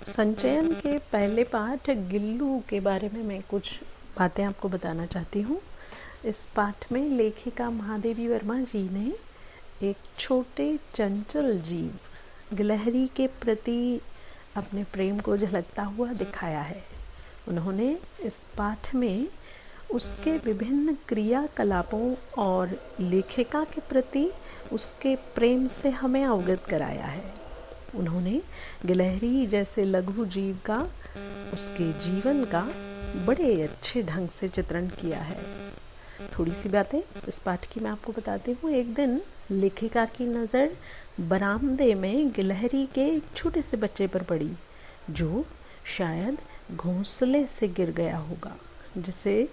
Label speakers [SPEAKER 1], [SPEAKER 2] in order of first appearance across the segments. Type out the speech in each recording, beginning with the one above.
[SPEAKER 1] संचयन के पहले पाठ गिल्लू के बारे में मैं कुछ बातें आपको बताना चाहती हूँ। इस पाठ में लेखिका महादेवी वर्मा जी ने एक छोटे चंचल जीव गिलहरी के प्रति अपने प्रेम को झलकता हुआ दिखाया है। उन्होंने इस पाठ में उसके विभिन्न क्रियाकलापों और लेखिका के प्रति उसके प्रेम से हमें अवगत कराया है। उन्होंने गिलहरी जैसे लघु जीव का, उसके जीवन का बड़े अच्छे ढंग से चित्रण किया है। थोड़ी सी बातें इस पाठ की मैं आपको बताती हूँ। एक दिन लेखिका की नज़र बरामदे में गिलहरी के एक छोटे से बच्चे पर पड़ी, जो शायद घोंसले से गिर गया होगा, जिसे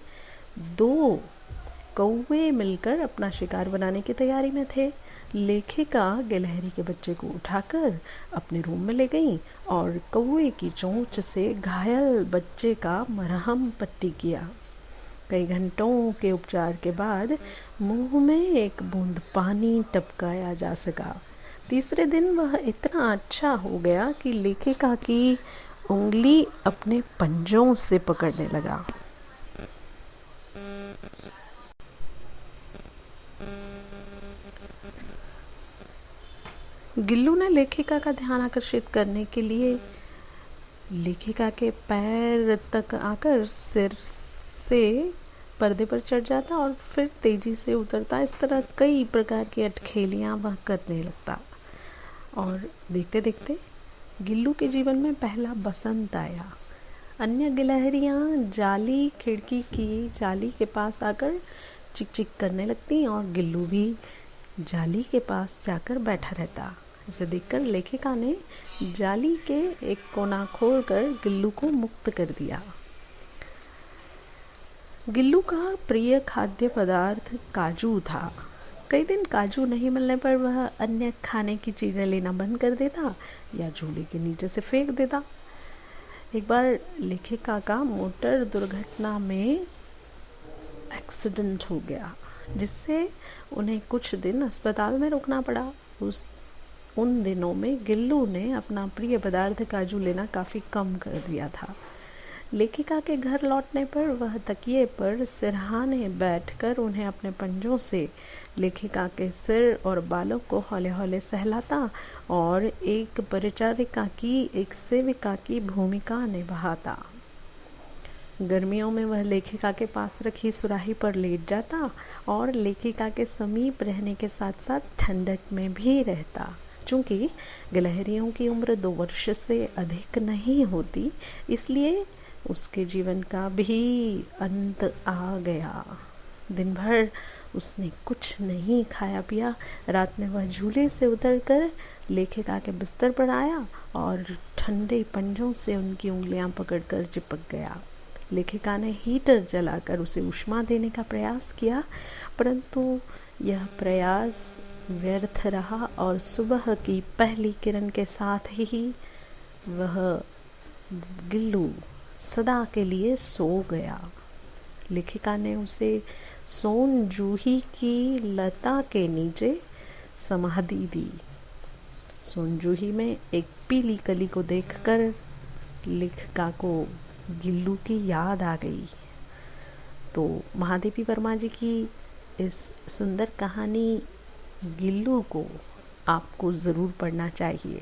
[SPEAKER 1] दो कौवे मिलकर अपना शिकार बनाने की तैयारी में थे। लेखिका गिलहरी के बच्चे को उठाकर अपने रूम में ले गई और कौवे की चोंच से घायल बच्चे का मरहम पट्टी किया। कई घंटों के उपचार के बाद मुंह में एक बूंद पानी टपकाया जा सका। तीसरे दिन वह इतना अच्छा हो गया कि लेखिका की उंगली अपने पंजों से पकड़ने लगा। गिल्लू ने लेखिका का ध्यान आकर्षित करने के लिए लेखिका के पैर तक आकर सिर से पर्दे पर चढ़ जाता और फिर तेजी से उतरता। इस तरह कई प्रकार की अटखेलियां वह करने लगता और देखते देखते गिल्लू के जीवन में पहला बसंत आया। अन्य गिलहरियां खिड़की की जाली के पास आकर चिक चिक करने लगती और गिल्लू भी जाली के पास जाकर बैठा रहता। इसे देखकर लेखिका ने जाली के एक कोना खोलकर गिल्लू को मुक्त कर दिया। गिल्लू का प्रिय खाद्य पदार्थ काजू था। कई दिन काजू नहीं मिलने पर वह अन्य खाने की चीज़ें लेना बंद कर देता या झूले के नीचे से फेंक देता। एक बार लेखिका का मोटर दुर्घटना में एक्सीडेंट हो गया, जिससे उन्हें कुछ दिन अस्पताल में रुकना पड़ा। उन दिनों में गिल्लू ने अपना प्रिय पदार्थ काजू लेना काफ़ी कम कर दिया था। लेखिका के घर लौटने पर वह तकिए पर सिरहाने बैठकर उन्हें अपने पंजों से लेखिका के सिर और बालों को हौले हौले सहलाता और एक परिचारिका की, एक सेविका की भूमिका निभाता। गर्मियों में वह लेखिका के पास रखी सुराही पर लेट जाता और लेखिका के समीप रहने के साथ साथ ठंडक में भी रहता। चूँकि गिलहरियों की उम्र 2 वर्ष से अधिक नहीं होती, इसलिए उसके जीवन का भी अंत आ गया। दिन भर उसने कुछ नहीं खाया पिया। रात में वह झूले से उतरकर लेखिका के बिस्तर पर आया और ठंडे पंजों से उनकी उंगलियां पकड़कर चिपक गया। लेखिका ने हीटर जलाकर उसे ऊष्मा देने का प्रयास किया, परंतु यह प्रयास व्यर्थ रहा और सुबह की पहली किरण के साथ ही वह गिल्लू सदा के लिए सो गया। लेखिका ने उसे सोन जूही की लता के नीचे समाधि दी। सोन जूही में एक पीली कली को देखकर लेखिका को गिल्लू की याद आ गई। तो महादेवी वर्मा जी की इस सुंदर कहानी गिल्लू को आपको ज़रूर पढ़ना चाहिए।